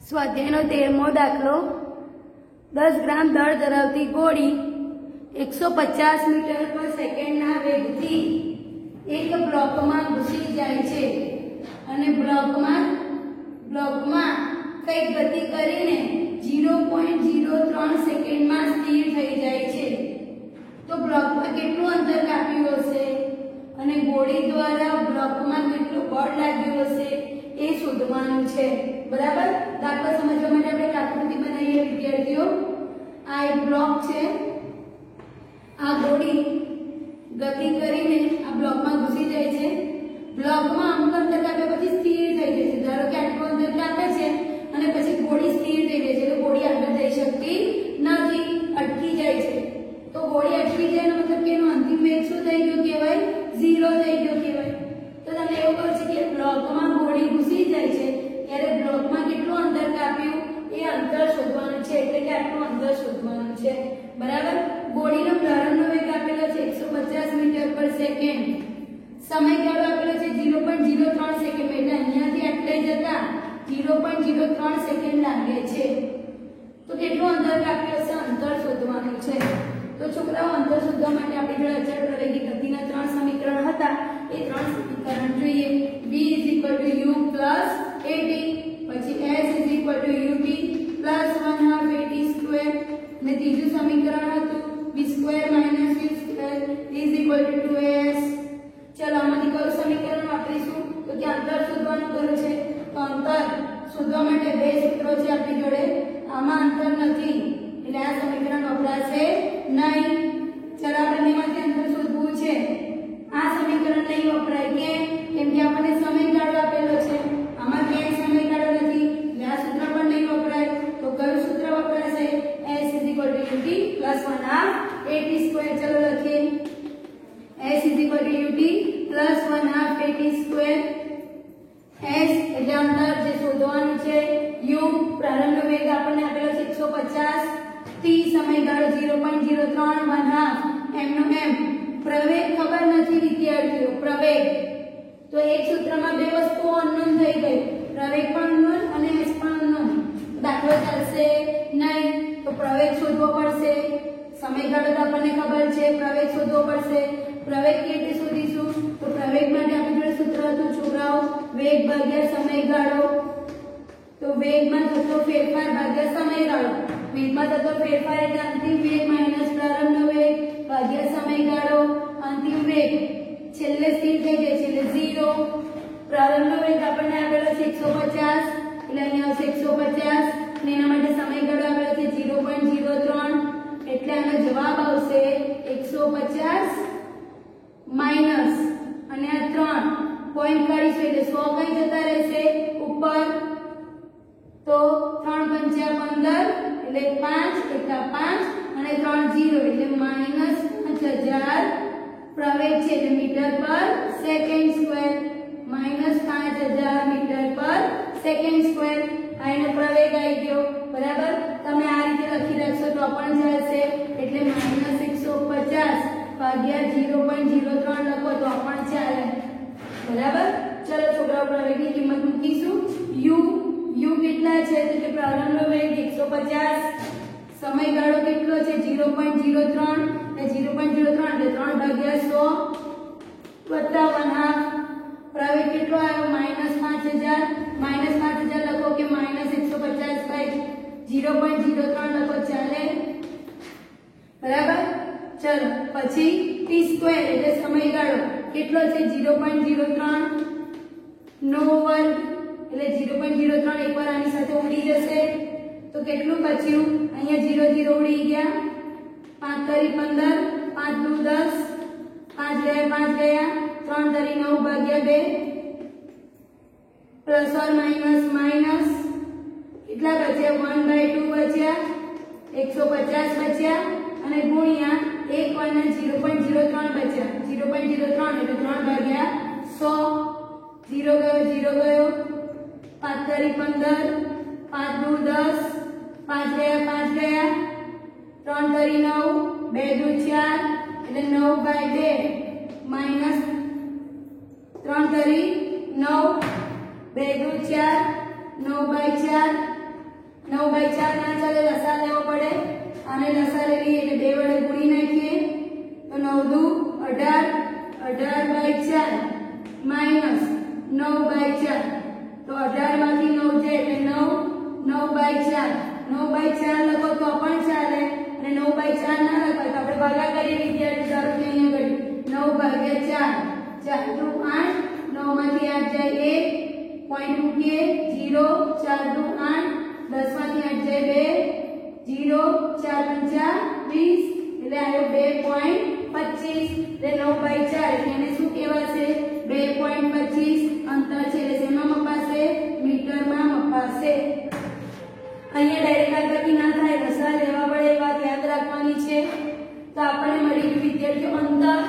સ્વાધ્યાયનો 13મો દાખલો 10 ગ્રામ દળ ધરાવતી ગોળી 150 મીટર પર સેકન્ડના વેગથી એક બ્લોકમાં ઘૂસી જાય છે અને બ્લોકમાં કંઈક ગતિ કરીને 0.03 સેકન્ડમાં સ્થિર થઈ જાય છે। તો બ્લોકમાં કેટલું અંતર કાપ્યું હશે અને ગોળી દ્વારા બ્લોકમાં કેટલું બળ લાગ્યું હશે એ શોધવાનું છે। બરાબર। દાખલા સમજવા માટે આપણે આકૃતિ બનાવીએ વિદ્યાર્થીઓ। આ એક બ્લોક છે, આ ગોળી ગતિ કરીને આ બ્લોકમાં ઘૂસી જાય છે, બ્લોકમાં અમુક અંતર કાપ્યા પછી સ્થિર થઈ જાય છે। ધારો કે આટલું અંતર કાપે છે અને પછી ગોળી સ્થિર થઈ જાય છે, એટલે ગોળી આગળ જઈ શકતી નથી, અટકી જાય છે। તો ગોળી અટકી જાય એનો મતલબ કે એનો અંતિમ વેગ શું થઈ ગયો કહેવાય? 0 થઈ ગયો કહેવાય। તો તમને એવું કહે છે કે બ્લોકમાં ગોળી ઘૂસી જાય છે ત્યારે બ્લોકમાં કેટલું અંતર કાપ્યું એ અંતર શોધવાનું છે, એટલે કે આટલું અંતર શોધવાનું છે। બરાબર। ગોળીનો પ્રારંભનો વેગ આપેલો છે 150 મીટર પર સેકન્ડ, સમયગાળો આપેલો છે 0.03 સેકન્ડ, એટલે અહીંયાથી આટલે જતા 0.03 સેકન્ડ લાગે છે। તો કેટલું અંતર કાપ્યું હશે? અંતર શોધવાનું છે। તો છોકરાઓ, અંતર શોધવા માટે આપણી જોડે અચળ પ્રવેગી ગતિના 3 સમીકરણ હતા, એ 3 સમીકરણ જોઈએ। v = u + at, પછી s = ut + 1/2 at², અને ત્રીજું સમીકરણ હતું v² - u² = 2s। ચલો આમાંથી કયું સમીકરણ વાપરીશું? તો કે અંતર શોધવાનું કર્યું છે, તો અંતર શોધવા માટે બે સૂત્રો છે આપણી જોડે, આમાં અંતર નથી એટલે આ સમીકરણ વપરાશે નહીં। ચલો આ બંનેમાંથી અંતર શોધવું છે, આ સમીકરણ નહીં વપરાય, કેમ કે આપણને સમયગાળો આપેલો છે, આમાં ક્યાંય સમયગાળો નથી એટલે આ સૂત્ર પણ નહીં વપરાય। તો કયું સૂત્ર વપરાશે? s = ut + 1/2 at²। ચલો લખીએ, s = ut + 1/2 at²। s એટલે અંતર જે શોધવાનું છે, u પ્રારંભનો વેગ આપણને આપેલો છે 150, t સમયગાળો 0.03, 1/2 m નો m, પ્રવેગ ખબર નથી વિદ્યાર્થીઓ, પ્રવેગ તો એક સૂત્રમાં બે વસ્તુઓ અનનોન થઈ ગઈ, પ્રવેગ પણ અનનોન અને s પણ અનનોન, દાખલો ચાલશે નહીં। તો પ્રવેગ શોધવો પડશે, સમયગાળો તો આપણને ખબર છે, પ્રવેગ શોધવો પડશે। પ્રવેગ કેવી રીતે શોધીશું? તો પ્રવેગ માટે આપણી જોડે સૂત્ર હતું છોકરાઓ, વેગ ભાગ્યા સમયગાળો। તો વેગમાં થતો ફેરફાર ભાગ્યા સમયગાળો, વેગમાં થતો ફેરફાર એટલે અંતિમ વેગ માઈનસ પ્રારંભનો વેગ ભાગ્યા સમયગાળો, અંતિમ વેગ છેલ્લે સ્થિર થઈ જાય છે એટલે 0। પ્રારંભનો વેગ આપણને આપેલો છે 150 એટલે અહીંયા આવશે 150 અને એના માટે સમયગાળો આપેલો છે 0.03 એટલે આનો જવાબ આવશે 150 માઈનસ અને આ 3 પોઈન્ટ કાઢીશું એટલે 100 કઈ જતા રહેશે ઉપર, તો 3 × 5 = 15 એટલે 5 × 5 અને 3 0 એટલે -5000 પ્રવેગ છે એટલે મીટર પર સેકન્ડ સ્ક્વેર, -5000 મીટર પર સેકન્ડ સ્ક્વેર। આ એનો પ્રવેગ આવી ગયો। બરાબર। તમે આ રીતે લખી રાખશો તો પણ ચાલશે, એટલે -150 ભાગ્યા 0.03 લખો તો પણ ચાલે। બરાબર। ચલો છોકરાઓ, પ્રવેગની કિંમત મૂકીશું। u કેટલા છે? તો કે પ્રારંભનો વેગ 150, સમયગાળો કેટલો છે? 0.03, એટલે 0.03 એટલે 3/100 વત્તા 1/2, પ્રવેગ કેટલો આવ્યો? -5000, -5000 લખો કે -150 થાય, 0.03 લખો ચાલે। બરાબર। ચલો પછી t² એટલે સમયગાળો કેટલો છે? 0.03 નો વર્ગ એટલે 0.03 એકવાર આની સાથે ઉડી જશે તો કેટલું બચ્યું? અહીંયા 0 0 ઉડી ગયા, 5 × 15, 5 × 10, 5 ગયા 5 ગયા, 3 × 9 ભાગ્યા 2 પ્લસ ઓર માઈનસ માઈનસ કેટલા બચ્યા? 1/2 બચ્યા, 150 બચ્યા અને ગુણ્યા 1 / 0.03 બચ્યા, 0.03 એટલે 3/100, 0 ગયો 0 ગયો, 5 × 15, 5 × 10, 5 ગયા 5 ગયા, 3 × 9 2 × 4 એટલે 9/2 માઈનસ 3 × 9 2 × 4 9/4 9 બાય 4 ના ચાલે, લસા લેવો પડે અને લસા લેવી એટલે 2 વડે ગુણી નાખીએ તો 9 દુ 18, 18 બાય 4 માઈનસ 9 બાય 4 તો 18 માંથી 9 જાય એટલે 9, 9 બાય 4, 9 બાય 4 લખો તો પણ ચાલે અને 9 બાય 4 ના લખો તો આપણે ભાગા કરીએ વિદ્યાર્થી. ધારો કે અહીંયા કરી 9 ભાગ્યા 4, 4 દુ 8, 9 માંથી 8 જાય 1 પોઈન્ટ મૂકીએ 0, 4 દુ 8, 10 માંથી 8 જાય 2, 0, 4 પંચા 20 એટલે આવ્યો 2.25 એટલે 9 બાય 4 એટલે એને શું કહેવાશે 2.25 અંતર છે એટલે શેમાં મપાશે મીટરમાં મપાશે. અહીંયા ડાયરેક્ટ આકૃતિ ના થાય, રસા લેવા પડે એ વાત યાદ રાખવાની છે. તો આપણને મળી ગયું વિદ્યાર્થીઓ અંતર.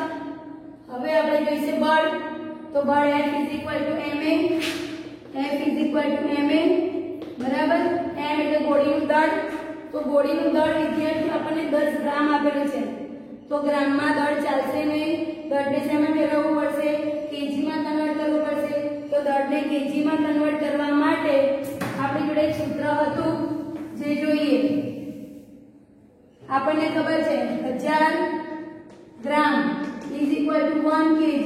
હવે આપણે જોઈશે બળ. તો બળ F = ma, બરાબર. m એટલે ગોળીનું દળ. તો ગોળીનું દળ વિદ્યાર્થીઓ આપણને 10 ગ્રામ આપેલું છે. તો ગ્રામમાં દળ ચાલશે નહીં, દળને શેમાં ફેરવવું પડશે કેજીમાં કન્વર્ટ કરવું પડશે. તો દળને કેજીમાં કન્વર્ટ કરવા માટે આપણી જોડે એક સૂત્ર હતું જે જોઈએ. આપણને ખબર છે 1000 ગ્રામ = 1 kg.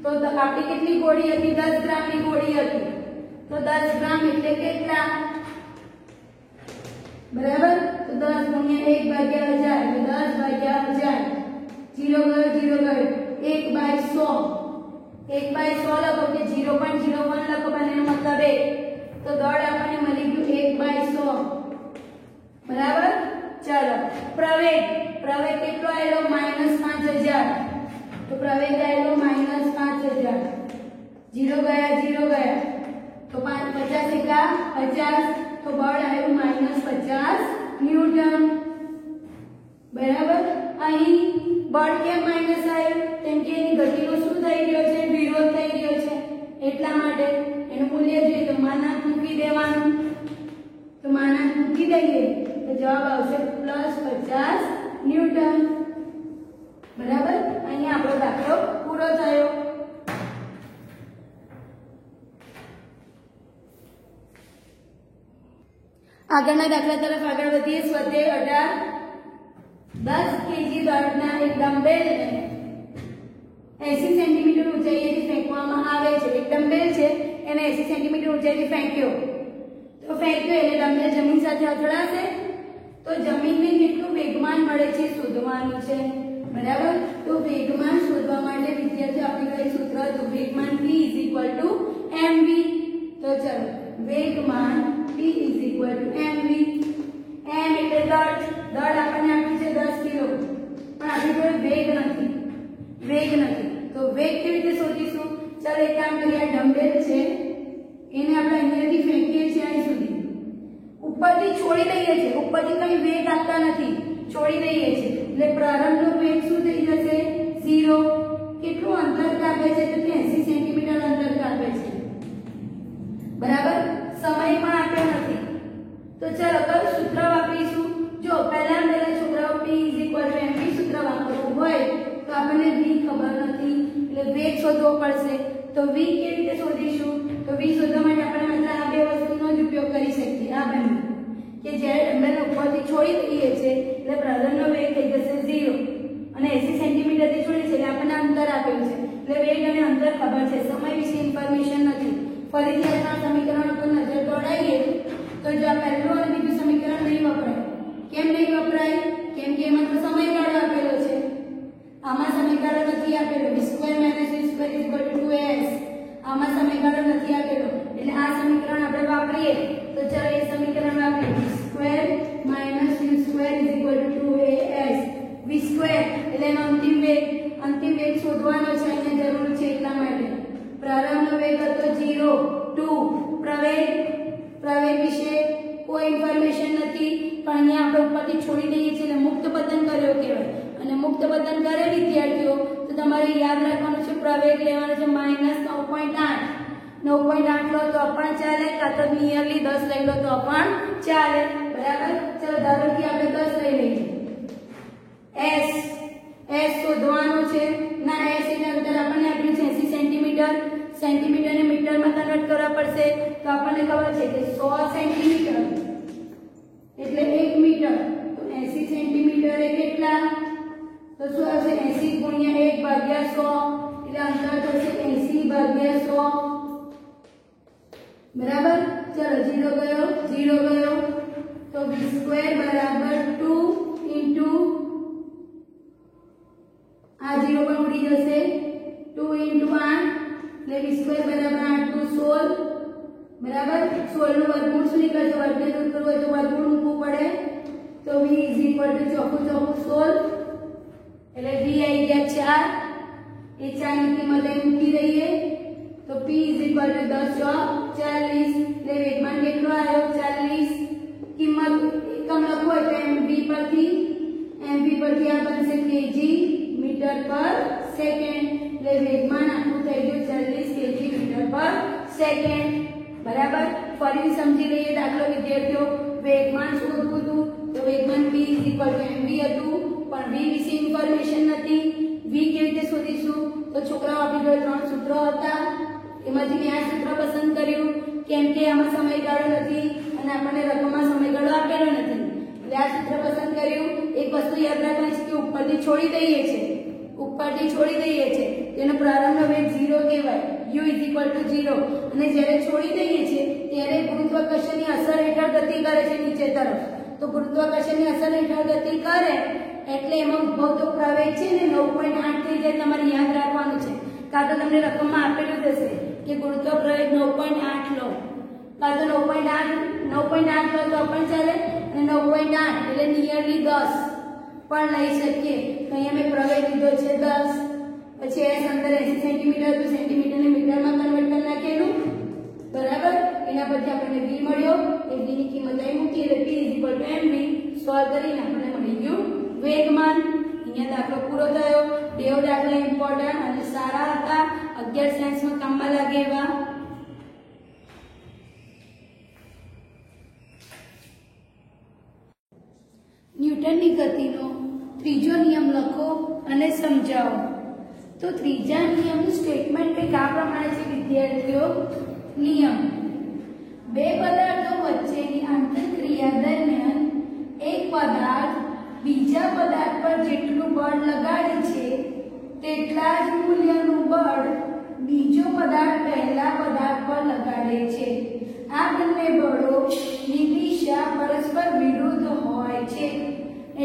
તો આપણી કેટલી ગોળી હતી 10 ગ્રામની ગોળી હતી. તો 10 ગ્રામ એટલે કેટલા બરાબર. તો 10 ગુણ્યા 1 ભાગ્યા 1000 એટલે 10 ભાગ્યા 1000, 0 ગયો 0 ગયો 1 બાય 100, 1 બાય 100 લખો કે 0.01 લખો બંનેનો મતલબ 1. તો દળ આપણને મળી ગયું 1 બાય 100 બરાબર. ચાલો પ્રવેગ. પ્રવેગ કેટલો આવેલો -5000. તો પ્રવેગ આવેલો -5000, 0 ગયા 0 ગયા તો 50 એકા 50 તો બળ આવ્યું -50 ન્યૂટન બરાબર. અહીં બળ કેમ માઈનસ આવ્યું કેમ કે એની ગતિનો શું થઈ રહ્યો છે વિરોધ થઈ રહ્યો છે એટલા માટે એનું મૂલ્ય જોઈએ તો માનાંક મૂકી દેવાનું. તો માનાંક મૂકી દઈએ તો જવાબ આવશે +50 ન્યૂટન બરાબર. અહીંયા આપણો દાખલો પૂરો થયો. આગળના દાખલા તરફ આગળ વધીએ. સ્વાધ્યાય 18 10 kg દળના એક ડમ્બેલને 80 સેન્ટીમીટર ઊંચાઈએથી ફેંકવામાં આવે છે. એક ડમ્બેલ છે એને 80 સેન્ટીમીટર ઊંચાઈથી ફેંક્યો. તો ફેંક્યો એટલે ડમ્બેલ જમીન સાથે અથડાશે તો જમીનને કેટલું વેગમાન મળે છે શોધવાનું છે બરાબર. તો વેગમાન શોધવા માટે વિદ્યાર્થીઓ આપણે કઈ સૂત્ર હતું વેગમાન P = mv. તો ચલો વેગમાન P = mv. m એટલે દળ. દળ આપણને આપ્યું છે 10 કિલો પણ આપણી જોડે વેગ નથી. તો વેગ કેવી રીતે શોધીશું? ચાલો એક કામ કરીએ. આ ડમ્બેલ છે એને આપણે અહીંયાથી ફેંકીએ છીએ અહીં સુધી, ઉપરથી છોડી દઈએ છીએ. ઉપરથી કઈ વેગ આપતા નથી, છોડી દઈએ છીએ એટલે પ્રારંભનો વેગ શું થઈ જશે 0. કેટલું અંતર કાપે છે તો 80 સેન્ટીમીટર અંતર કાપે છે બરાબર. સમય પણ આપ્યો નથી. તો ચાલો કયું સૂત્ર વાપરીશું? જો પહેલા છોકરાઓ P = mv સૂત્ર વાપરવું હોય તો આપણને v ખબર નથી એટલે વેગ શોધવો પડશે. તો v કેવી રીતે શોધીશું? તો v શોધવા માટે આપણે માત્ર આ બે વસ્તુનો જ ઉપયોગ કરી શકીએ. આ બંને કે જ્યારે ડમ્બેલ ઉપરથી છોડી દઈએ છે એટલે પ્રારંભનો વેગ થઈ જશે 0 અને 80 સેન્ટીમીટરથી છોડી છે એટલે આપણને અંતર આપેલું છે એટલે વેગ અને અંતર ખબર છે, સમય વિશે ઇન્ફોર્મેશન નથી. ફરીથી આ સમીકરણ પર નજર દોડાવીએ તો જો આ પહેલું અને બીજું સમીકરણ નહીં વપરાય. કેમ નહીં વપરાય? કેમ કે એમાં તો સમયગાળો આપેલો છે, આમાં સમયગાળો નથી આપેલો. v² - v² = 2s. આમાં સમયગાળો નથી આપેલો એટલે આ સમીકરણ આપણે વાપરીએ તો ચાલો એ સમીકરણ વાપરીએ v² - u² = 2as. v² એટલે એનો અંતિમ વેગ શોધવાનો છે, અહીંયા જરૂર છે એટલા માટે. પ્રારંભનો વેગ હતો 0. 2 પ્રવેગ વિશે કોઈ ઇન્ફોર્મેશન નથી પણ અહીંયા આપણે ઉપરથી છોડી દઈએ છીએ એટલે મુક્ત પતન કર્યો કહેવાય. અને મુક્ત પતન કરે વિદ્યાર્થીઓ તો તમારે યાદ રાખવાનું છે પ્રવેગ લેવાનો છે -9.8. 9.8 લો તો પણ ચાલે, કાં તો નિયરલી 10 લઈ લો તો પણ ચાલે બરાબર. ચલો ધારો કે આપણે 10 લઈ લઈએ. s શોધવાનું છે ના. s એટલે અંતર આપણને આપ્યું છે 80 સેન્ટીમીટર. સેન્ટીમીટરને મીટરમાં કન્વર્ટ કરવા પડશે તો આપણને ખબર છે કે 100 સેન્ટીમીટર એટલે 1 મીટર તો 80 સેન્ટીમીટર એ કેટલા તો શું આવશે 80 ગુણ્યા 1 ભાગ્યા 100 એટલે અંતર થશે 80 ભાગ્યા 100 બરાબર ચલો 0 ગયો તો v² બરાબર 2 ઇન્ટુ આ 0 પણ ઉડી જશે 2 ઇન્ટુ 8 એટલે v² બરાબર 8 × 16 બરાબર 16 નું વર્ગમૂળ શું નીકળશે વર્ગને દૂર કરવું હોય તો વર્ગમૂળ મૂકવું પડે તો v = ચોખ્ખું 16 એટલે v આવી ગયા 4 એ 4 ની કિંમત અહીં મૂકી દઈએ તો p = 10 × 40 એટલે વેગમાન કેટલો આવ્યો 40 કિંમત એકમ લખવું હોય તો mv પરથી આ બનશે kg મીટર પર સેકન્ડ એટલે વેગમાન આખું થઈ ગયું 40 kg મીટર પર સેકન્ડ બરાબર ફરી સમજી લઈએ દાખલો વિદ્યાર્થીઓ વેગમાન શોધવું હતું તો વેગમાન v mv હતું પણ v વિશે ઇન્ફોર્મેશન નથી v કેવી રીતે શોધીશું તો છોકરાઓ આપણી જોડે 3 સૂત્રો હતા એમાંથી મેં આ સૂત્ર પસંદ કર્યું કેમ કે આમાં સમયગાળો નથી અને આપણને રકમમાં સમયગાળો આપેલો નથી એટલે આ સૂત્ર પસંદ કર્યું એક વસ્તુ યાદ રાખવાની છે કે ઉપરથી છોડી દઈએ છે તેનો પ્રારંભ વેગ 0 કહેવાય u = 0 અને જ્યારે છોડી દઈએ છીએ ત્યારે ગુરુત્વાકર્ષણની અસર હેઠળ ગતિ કરે છે નીચે તરફ તો ગુરુત્વાકર્ષણની અસર હેઠળ ગતિ કરે એટલે એમાં ઉદ્ભવતો પ્રવેગ છે ને 9.8 થઈ જાય તમારે યાદ રાખવાનું છે કાં તો તમને રકમમાં આપેલું હશે કે ગુરુત્વ પ્રવેગ 9.8 લો કાં તો 9.8 લો તો પણ ચાલે અને 9.8 એટલે નિયરલી 10 પણ લઈ શકીએ તો અહીંયા મેં પ્રવેગ લીધો છે 10 પછી s અંદર 80 સેન્ટીમીટર તો સેન્ટીમીટરને મીટરમાં કન્વર્ટ કરી નાખેલું બરાબર એના પછી આપણને v મળ્યો એ v ની કિંમત અહીં મૂકી એટલે p = mv સોલ્વ કરીને આપણને મળી ગયું વેગમાન અહીંયા દાખલો પૂરો થયો બેવ દાખલા ઇમ્પોર્ટન્ટ અને સારા હતા 11 સાયન્સમાં કામમાં લાગે એવા ન્યૂટનની ગતિનો ત્રીજો નિયમ લખો અને સમજાવો તો ત્રીજા નિયમનું સ્ટેટમેન્ટ કંઈક આ પ્રમાણે છે વિદ્યાર્થીઓ નિયમ બે પદાર્થો વચ્ચેની આંતરક્રિયા દરમિયાન એક પદાર્થ બીજા પદાર્થ પર જેટલું બળ લગાડે છે તેટલા જ મૂલ્યનું બળ બીજો પદાર્થ પહેલા પદાર્થ પર લગાડે છે આ બંને બળોની દિશા પરસ્પર વિરુદ્ધ હોય છે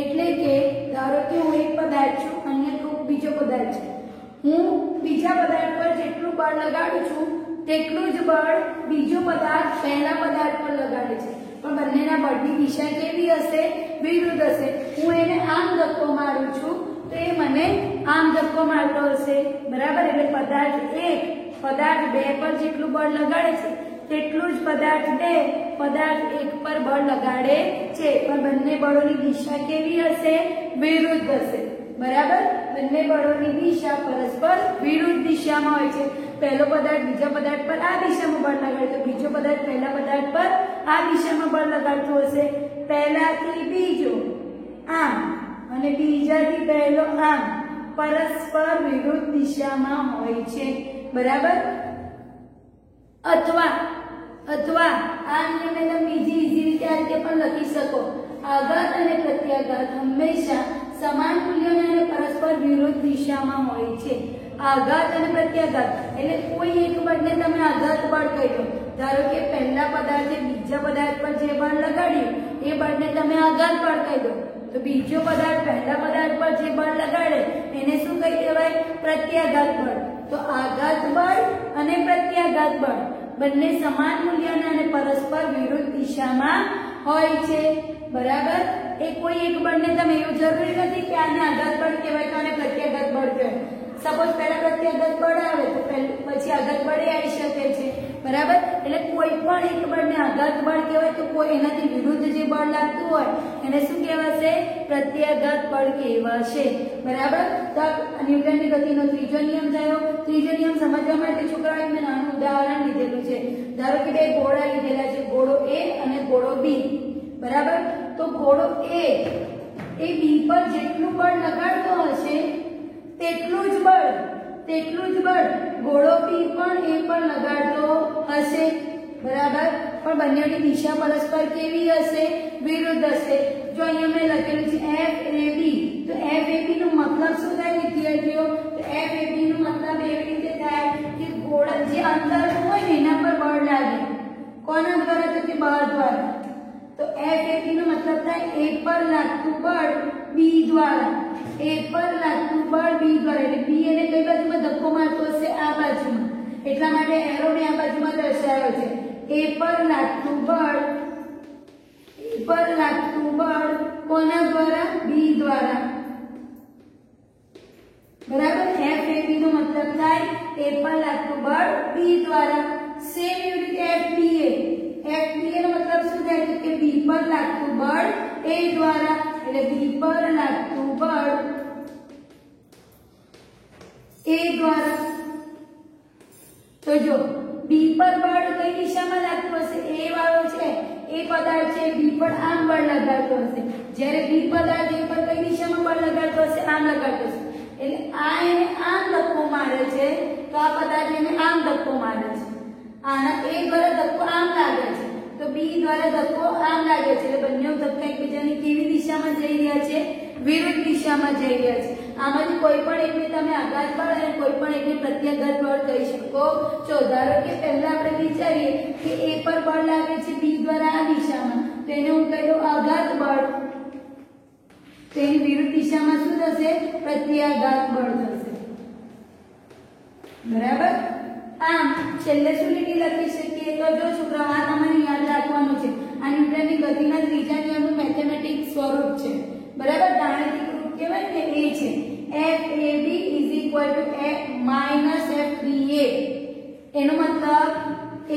એટલે કે ધારો કે હું એક પદાર્થ છું અને બીજો પદાર્થ છે હું બીજા પદાર્થ પર જેટલું બળ લગાડું છું તેટલું જ બળ બીજો પદાર્થ પહેલા પદાર્થ પર લગાડે છે પણ બંનેના બળની દિશા કેવી હશે વિરુદ્ધ હશે હું એને આમ ધક્કો મારું છું તો એ મને આમ ધક્કો મારતો હશે બરાબર એટલે પદાર્થ 1 પદાર્થ 2 પર જેટલું બળ લગાડે છે તેટલું જ પદાર્થ 2 પદાર્થ 1 પર બળ લગાડે છે પણ બંને બળોની દિશા કેવી હશે વિરુદ્ધ હશે બરાબર બંને બળોની દિશા પરસ્પર વિરુદ્ધ દિશામાં હોય છે પહેલો પદાર્થ બીજા પદાર્થ પર આ દિશામાં બળ લગાડે તો બીજો પદાર્થ પહેલા પદાર્થ પર આ દિશામાં બળ લગાડતો હશે પહેલાથી બીજો આમ અને બીજાથી પહેલો આમ પરસ્પર વિરુદ્ધ દિશામાં હોય છે બરાબર અથવા આ નિયમને તમે બીજી ઈઝી રીતે આ રીતે પણ લખી શકો આઘાત અને પ્રત્યાઘાત હંમેશા સમાન મૂલ્યોને અને પરસ્પર વિરુદ્ધ દિશામાં હોય છે આઘાત અને પ્રત્યાઘાત એટલે કોઈ એક બળને તમે આઘાત બળ કહ્યું ધારો કે પહેલા પદાર્થે બીજા પદાર્થ પર જે બળ લગાડ્યું એ બળને તમે આઘાત બળ કહી દો તો બીજો પદાર્થ પહેલા પદાર્થ પર જે બળ લગાડે એને શું કહી કહેવાય પ્રત્યાઘાત બળ તો આઘાત બળ અને પ્રત્યાઘાત બળ બંને સમાન મૂલ્યના અને પરસ્પર વિરુદ્ધ દિશામાં હોય છે બરાબર એ કોઈ એક બળને તમે એવું જરૂરી નથી કે આને આઘાત બળ કહેવાય તો આને પ્રત્યાઘાત બળ કહેવાય સપોઝ પહેલા પ્રત્યાઘાત બળ આવે તો પછી આઘાત બળ આવી શકે છે બરાબર એટલે કોઈ પણ એક બળને આઘાત બળ કહેવાય તો કોઈ એનાથી વિરુદ્ધ જે બળ લાગતું હોય એને શું કહેવાશે પ્રત્યાઘાત બળ કહેવાશે બરાબર તો ન્યૂટનની ગતિનો ત્રીજો નિયમ થયો ત્રીજો નિયમ સમજવા માટે છોકરાઓએ મેં નાનું ઉદાહરણ લીધેલું છે ધારો કે બે ગોળા લીધેલા છે ગોળો A અને ગોળો B બરાબર તો ગોળો A એ B પર જેટલું બળ લગાડતો હશે તેટલું જ બળ ગોળો B પણ A પર લગાડતો હશે બરાબર, પણ બંનેની દિશા પરસ્પર કેવી હશે? વિરુદ્ધ હશે. જો અહીંયા મેં લખેલું છે FAB, તો FAB નો મતલબ શું થાય વિદ્યાર્થીઓ? તો FAB નો મતલબ એવી રીતે થાય કે ગોળા જે અંદર હોય ને એના પર બળ લાગે. કોના દ્વારા? તો કે બળ દ્વારા. તો FAB નો મતલબ થાય A પર લાગતું બળ B દ્વારા. A પર લાગતું બળ B દ્વારા. એટલે B એને કઈ બાજુમાં ધક્કો મારતો હશે? આ બાજુમાં. એટલા માટે એરોને આ બાજુમાં દર્શાવ્યો છે. A પર લાગતું બળ કોના દ્વારા? B દ્વારા. બરાબર, FAB નો મતલબ થાય A પર લાગતું બળ B દ્વારા. સેમ એવી રીતે FBA નો મતલબ શું થાય કે B પર લાગતું બળ A દ્વારા. એટલે B પર લાગતું બળ A દ્વારા. તો જો B પર બળ કઈ દિશામાં લાગતું હશે? A વાળો છે, A પદાર્થ છે, B પર આમ બળ લગાડતો હશે. જ્યારે B પદાર્થ A પર કઈ દિશામાં બળ લગાડતો હશે? આમ લગાડતો હશે. એટલે આ એને આમ ધક્કો મારે છે, તો આ પદાર્થ એને આમ ધક્કો મારે છે. આના A દ્વારા ધક્કો આમ લાગે છે, તો B દ્વારા ધક્કો આમ લાગે છે. એટલે બંને ધક્કા એકબીજાની કેવી દિશામાં જઈ રહ્યા છે? વિરુદ્ધ દિશામાં જઈ રહ્યા છે. આમાંથી કોઈ પણ એકને તમે આઘાત બળ અને કોઈ પણ એકને પ્રત્યાઘાત બળ કહી શકો છો. ધારો કે પહેલા આપણે વિચારીએ કે A પર બળ લાગે છે B દ્વારા આ દિશામાં, તો એને હું કહી દઉં આઘાત બળ. તેની વિરુદ્ધ દિશામાં શું થશે? પ્રત્યાઘાત બળ થશે. બરાબર. આમ છેલ્લે શું લીટી લખી શકીએ? તો જો છોકરાઓ આ તમારે યાદ રાખવાનું છે. આ ન્યૂટનની ગતિના ત્રીજા નિયમનું મેથેમેટિક સ્વરૂપ છે. બરાબર, ગાણિતિક રૂપ કહેવાય ને એ છે FAB FBA. એનો મતલબ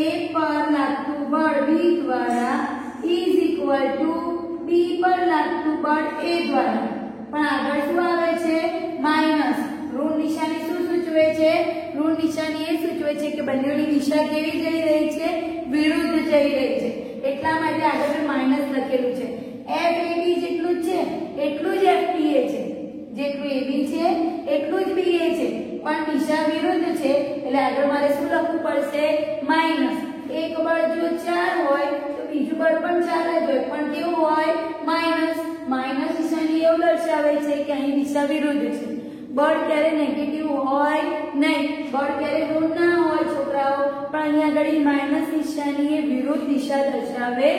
A પર લાગતું બળ B દ્વારા B પર લાગતું બળ A દ્વારા. પણ આગળ શું આવે છે? માઈનસ. ઋણ નિશાની શું સૂચવે છે? ઋણ નિશાની એ સૂચવે છે કે બંનેની દિશા કેવી જઈ રહી છે? વિરુદ્ધ જઈ રહી છે. એટલા માટે આગળ માઈનસ લખેલું છે. FAB જેટલું જ છે એટલું જ FBA છે. જેટલું AB છે એટલું જ BA છે, પણ દિશા વિરુદ્ધ છે. એટલે આગળ મારે શું લખવું પડશે? માઈનસ. એક બળ જો 4 હોય તો બીજું બળ પણ 4 જ હોય, પણ કેવું હોય? માઈનસ. માઈનસ નિશાની એવું દર્શાવે છે કે અહીં દિશા વિરુદ્ધ છે. બળ ક્યારે નેગેટિવ હોય નહીં, બળ ક્યારે ઋણ ના હોય છોકરાઓ, પણ અહીંયા આગળ માઈનસ નિશાની એ વિરુદ્ધ દિશા દર્શાવે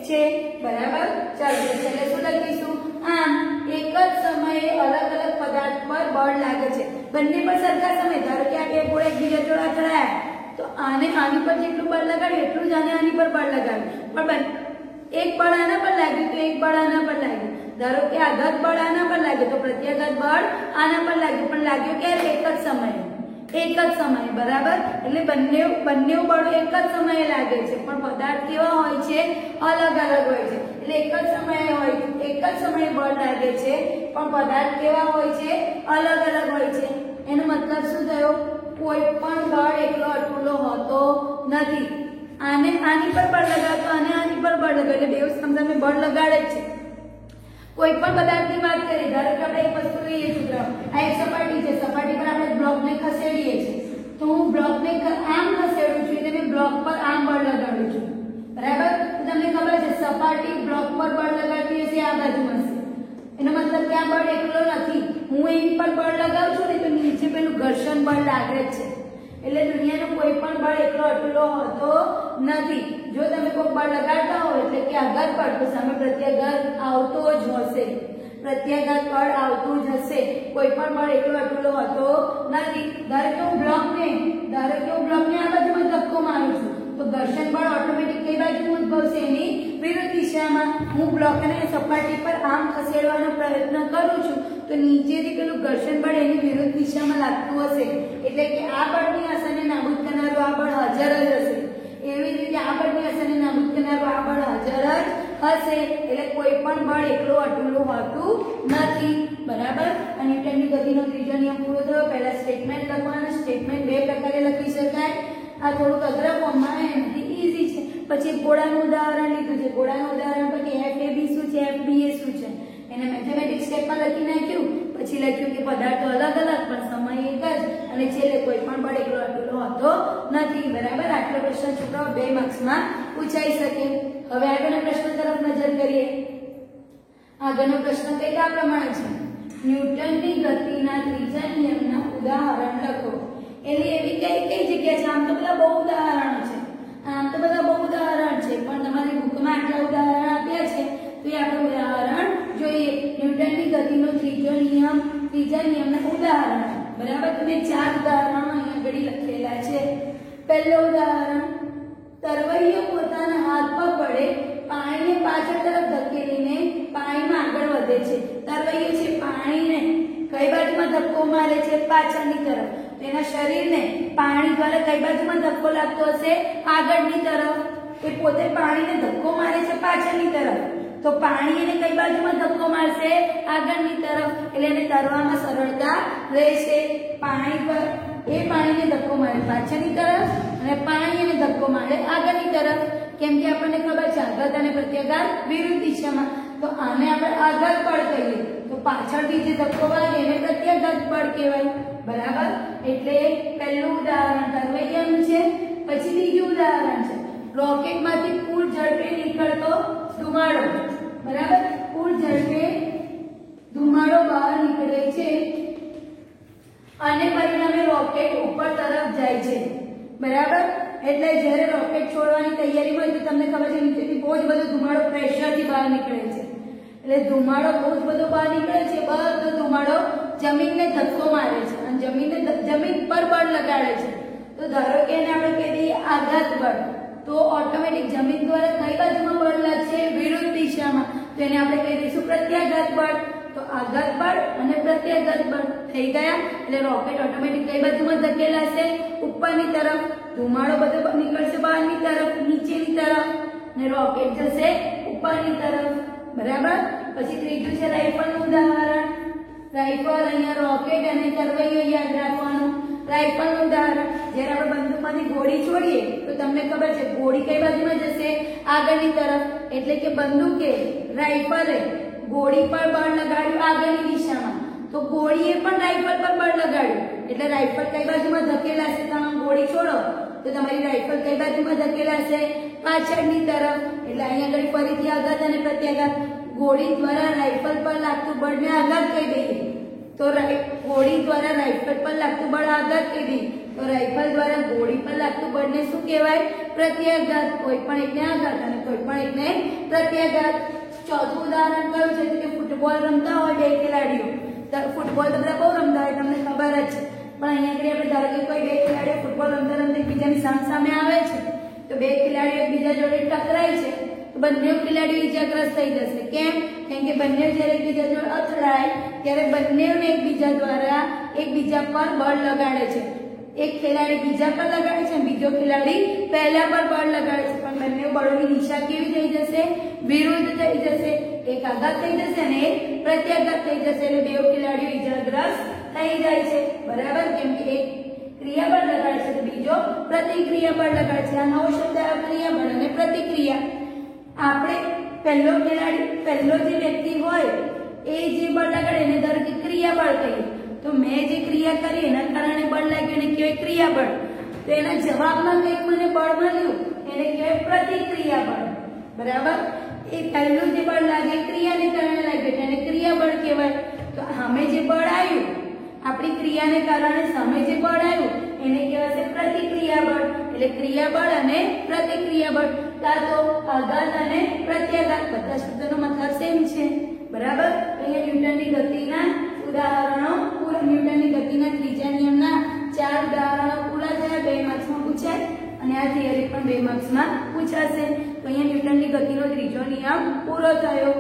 છે. બરાબર. ચાલો છેલ્લે શું લખીશું? આમ એક જ સમયે અલગ અલગ પદાર્થ પર બળ લાગે છે. બંને પર સરખા સમય. ધારો કે આ બે ગોળા એકબીજા જોડે અથડાયા, તો આને આની પર જેટલું બળ લગાડ્યું એટલું જ આને આની પર બળ લગાડ્યું. પણ એક બળ આના પર લાગ્યું તો એક બળ આના પર લાગ્યું. ધારો કે આઘાત બળ આના પર લાગ્યું તો પ્રત્યાઘાત બળ આના પર લાગ્યું, પણ લાગ્યું ક્યારે? એક જ સમયે. બરાબર. એટલે બંને બળો એક જ સમયે લાગે છે, પણ પદાર્થ કેવા હોય છે? અલગ અલગ હોય છે. એટલે એક જ સમયે બળ લાગે છે, પણ પદાર્થ કેવા હોય છે? અલગ અલગ હોય છે. એનો મતલબ શું થયો? કોઈ પણ બળ એકલો અટુલો હોતો નથી. આને આની પર બળ લગાડતો, આને આની પર બળ લગાડે, એટલે બેઉ સામે બળ લગાડે જ છે. કોઈ પણ પદાર્થની વાત કરીએ, ધારો કે આપણે એક વસ્તુ લઈએ છોકરાઓ, આ એક સપાટી છે, સપાટી પર આપણે બ્લોકને ખસેડીએ છીએ, તો હું બ્લોકને આમ ખસેડું છું એટલે મેં બ્લોક પર આમ બળ લગાડું છું. બરાબર. તો તમને ખબર છે સપાટી બ્લોક પર બળ લગાડતી હશે આ બાજુમાં છે. એનો મતલબ કે આ બળ એકલો નથી. હું એની પર બળ લગાવું છું ને તો નીચે પેલું ઘર્ષણ બળ લાગે છે. એટલે દુનિયાનો કોઈ પણ બળ એકલો અટુલો હોતો નથી. જો તમે કોઈ બળ લગાડતા હો એટલે કે આઘાત બળ, તો સામે પ્રત્યાઘાત આવતો જ હશે. પ્રત્યાઘાત બળ આવતું જ હશે. કોઈ પણ બળ એકલો અટુલો હોતો નથી. ધારો કે હું બ્લોકને આ બાજુમાં ધક્કો મારું છું, તો ઘર્ષણ બળ ઓટોમેટિક કઈ બાજુ ઉદ્ભવશે? એની વિરુદ્ધ દિશામાં. હું બ્લોકને સપાટી પર આમ ખસેડવાનો પ્રયત્ન કરું છું, તો નીચેથી પેલું ઘર્ષણ બળ એની વિરુદ્ધ દિશામાં લાગતું હશે. એટલે કે આ બળની અસરને નાબૂદ કરનારું આ બળ હાજર જ હશે. એવી જ રીતે આ બળની અસરને નાબૂદ કરનારું આ બળ હાજર જ હશે. એટલે કોઈ પણ બળ એકલો અટુલો હોતું નથી. બરાબર. અને ન્યૂટનની ગતિનો ત્રીજો નિયમ પૂરો થયો. પહેલા સ્ટેટમેન્ટ લખવાના. સ્ટેટમેન્ટ બે પ્રકારે લખી શકાય. આ થોડુંક અઘરા ફોર્મમાં એનાથી ઈઝી છે. પછી ગોળાનું ઉદાહરણ લીધું છે. ગોળાનું ઉદાહરણ પછી FAB શું છે, FBA શું છે, એને મેથેમેટિક્સ સ્ટેપમાં લખી નાખ્યું. પછી લખ્યું કે પદાર્થો અલગ અલગ પણ સમય એક જ, અને છેલ્લે કોઈ પણ બળ એકલો અકેલો હોતો નથી બરાબર આટલો પ્રશ્ન છોકરાઓ 2 માર્ક્સમાં પૂછાઈ શકે હવે આગળના પ્રશ્ન તરફ નજર કરીએ આગળનો પ્રશ્ન કંઈક આ પ્રમાણે છે ન્યૂટનની ગતિના ત્રીજા નિયમના ઉદાહરણ લખો એટલે એવી કઈ જગ્યા છે આમ તો બધા બહુ ઉદાહરણો છે પણ તમારી બુકમાં આટલા ઉદાહરણ આપ્યા છે તો એ આપણે ઉદાહરણ જોઈએ ન્યૂટનની ગતિનો ત્રીજા નિયમના ઉદાહરણ બરાબર તમે 4 ઉદાહરણો અહીંયા ઘડી લખેલા છે પહેલું ઉદાહરણ તરવૈયો પોતાના હાથ પગ વડે પાણીને પાછળ તરફ ધકેલીને પાણીમાં આગળ વધે છે તરવૈયો છે પાણીને કઈ બાજુમાં ધક્કો મારે છે પાછળની તરફ તેના શરીરને પાણી દ્વારા કઈ બાજુમાં ધક્કો લાગતો હશે આગળની તરફ એ પોતે પાણીને ધક્કો મારે છે પાછળની તરફ તો પાણી એને કઈ બાજુમાં ધક્કો મારશે આગળની તરફ એટલે એને તરવામાં સરળતા રહેશે પાણી પર એ પાણીને ધક્કો મારે પાછળની તરફ અને પાણી એને ધક્કો મારે આગળની તરફ કેમ કે આપણને ખબર છે આઘાત અને પ્રત્યાઘાત વિરુદ્ધ દિશામાં તો આને આપણે આઘાત બળ કહીએ તો પાછળથી જે ધક્કો વાગે એને પ્રત્યાઘાત બળ કહેવાય બરાબર એટલે પહેલું ઉદાહરણ તરવૈયાનું છે પછી બીજું ઉદાહરણ છે રોકેટમાંથી પૂર ઝડપે નીકળતો ધુમાડો બરાબર પૂર ઝડપે ધુમાડો બહાર નીકળે છે અને પરિણામે રોકેટ ઉપર તરફ જાય છે બરાબર એટલે જ્યારે રોકેટ છોડવાની તૈયારી હોય તો તમને ખબર છે નીચેથી બહુ જ બધો ધુમાડો પ્રેશરથી બહાર નીકળે છે એટલે ધુમાડો બહુ જ બધો બહાર નીકળે છે બધો ધુમાડો જમીનને ધક્કો મારે છે અને જમીન પર બળ લગાડે છે તો ધારો કે એને આપણે કહી દઈએ આઘાત બળ તો ઓટોમેટિક જમીન દ્વારા કઈ બાજુમાં બળ લાગશે વિરુદ્ધ દિશામાં તો એને આપણે કહી દઈશું પ્રત્યાઘાત બળ તો આઘાત બળ અને પ્રત્યાઘાત બળ થઈ ગયા એટલે રોકેટ ઓટોમેટિક કઈ બાજુમાં ધકેલાશે ઉપરની તરફ ધુમાડો બધો નીકળશે બહારની તરફ નીચેની તરફ અને રોકેટ જશે ઉપરની તરફ બરાબર પછી ત્રીજું છે રાઇફલનું ઉદાહરણ રાઇફલ અહીંયા રોકેટ અને તરવૈયો યાદ રાખવાનું રાઇફલનું ઉદાહરણ જ્યારે આપણે બંદૂકમાંથી ગોળી છોડીએ તો તમને ખબર છે ગોળી કઈ બાજુમાં જશે આગળની તરફ એટલે કે બંદૂકે રાઇફલે ગોળી પર બળ લગાડ્યું આગળની દિશામાં તો ગોળીએ પણ રાઇફલ પર બળ લગાડ્યું એટલે રાઇફલ કઈ બાજુમાં ધકેલાશે તમે ગોળી છોડો તો તમારી રાઇફલ કઈ બાજુમાં ધકેલાશે પાછળની તરફ એટલે અહીંયા આગળ ફરીથી આઘાત અને પ્રત્યાઘાત ગોળી દ્વારા રાઇફલ પર લાગતું બળને આઘાત કહી દઈએ તો ગોળી દ્વારા રાઇફલ પર લાગતું બળ આઘાત કહી દઈએ તો રાઇફલ દ્વારા ગોળી પર લાગતું બળને શું કહેવાય પ્રત્યાઘાત કોઈ પણ એકને આઘાત અને કોઈ પણ એકને પ્રત્યાઘાત ચોથું ઉદાહરણ કયું છે કે ફૂટબોલ રમતા હોય બે ખેલાડીઓ ફૂટબોલ તો બધા બહુ રમતા હોય તમને ખબર જ છે પણ અહીંયા આપણે ધારો કે કોઈ બે ખેલાડીઓ ફૂટબોલ રમતા રમતા એકબીજાની સામે આવે છે તો બે ખેલાડીઓ એકબીજા જોડે ટકરાય છે તો બંને ખેલાડીઓ ઈજાગ્રસ્ત થઈ જશે કેમ કે બંને જ્યારે એકબીજા જોડે અથડાય ત્યારે બંનેને એકબીજા દ્વારા એકબીજા પર બળ લગાડે છે એક ખેલાડી બીજા પર લગાડે છે બીજો ખેલાડી પહેલા પર બળ લગાડે છે પણ બંને બળોની દિશા કેવી થઈ જશે વિરુદ્ધ થઈ જશે એક આઘાત થઈ જશે અને એક પ્રત્યાઘાત થઈ જશે એટલે બે ખેલાડીઓ ઈજાગ્રસ્ત થઈ જાય છે બરાબર કેમ કે એક ક્રિયાબળ લગાડે છે તો બીજો પ્રતિક્રિયાબળ લગાડે છે આ નવો શબ્દ આવ્યો ક્રિયાબળ અને પ્રતિક્રિયા આપણે પહેલો જે વ્યક્તિ હોય એ જે બળ લગાડે એને ધારો કે ક્રિયાબળ કહીએ તો મેં જે ક્રિયા કરી એના કારણે બળ લાગ્યું એને કહેવાય ક્રિયાબળ તો એના જવાબમાં કંઈક મને બળ મળ્યું એને કહેવાય પ્રતિક્રિયાબળ બરાબર એ પહેલું જે બળ લાગે ક્રિયાને કારણે લાગ્યું એને ક્રિયાબળ કહેવાય તો સામે જે બળ આવ્યું આપણી ક્રિયાને કારણે સામે જે બળ આવ્યું એને કહેવાશે પ્રતિક્રિયાબળ એટલે ક્રિયાબળ અને પ્રતિક્રિયાબળ કાં તો આઘાત અને પ્રત્યાઘાત બધા શબ્દોનો મતલબ સેમ છે બરાબર અહીંયા ન્યૂટનની ગતિના ઉદાહરણો ન્યૂટનની ગતિના ત્રીજા નિયમના 4 ઉદાહરણો પૂરા થયા 2 માર્ક્સમાં પૂછાય અને આ થિયરી પણ 2 માર્ક્સમાં પૂછાશે તો અહીંયા ન્યૂટનની ગતિનો ત્રીજો નિયમ પૂરો થયો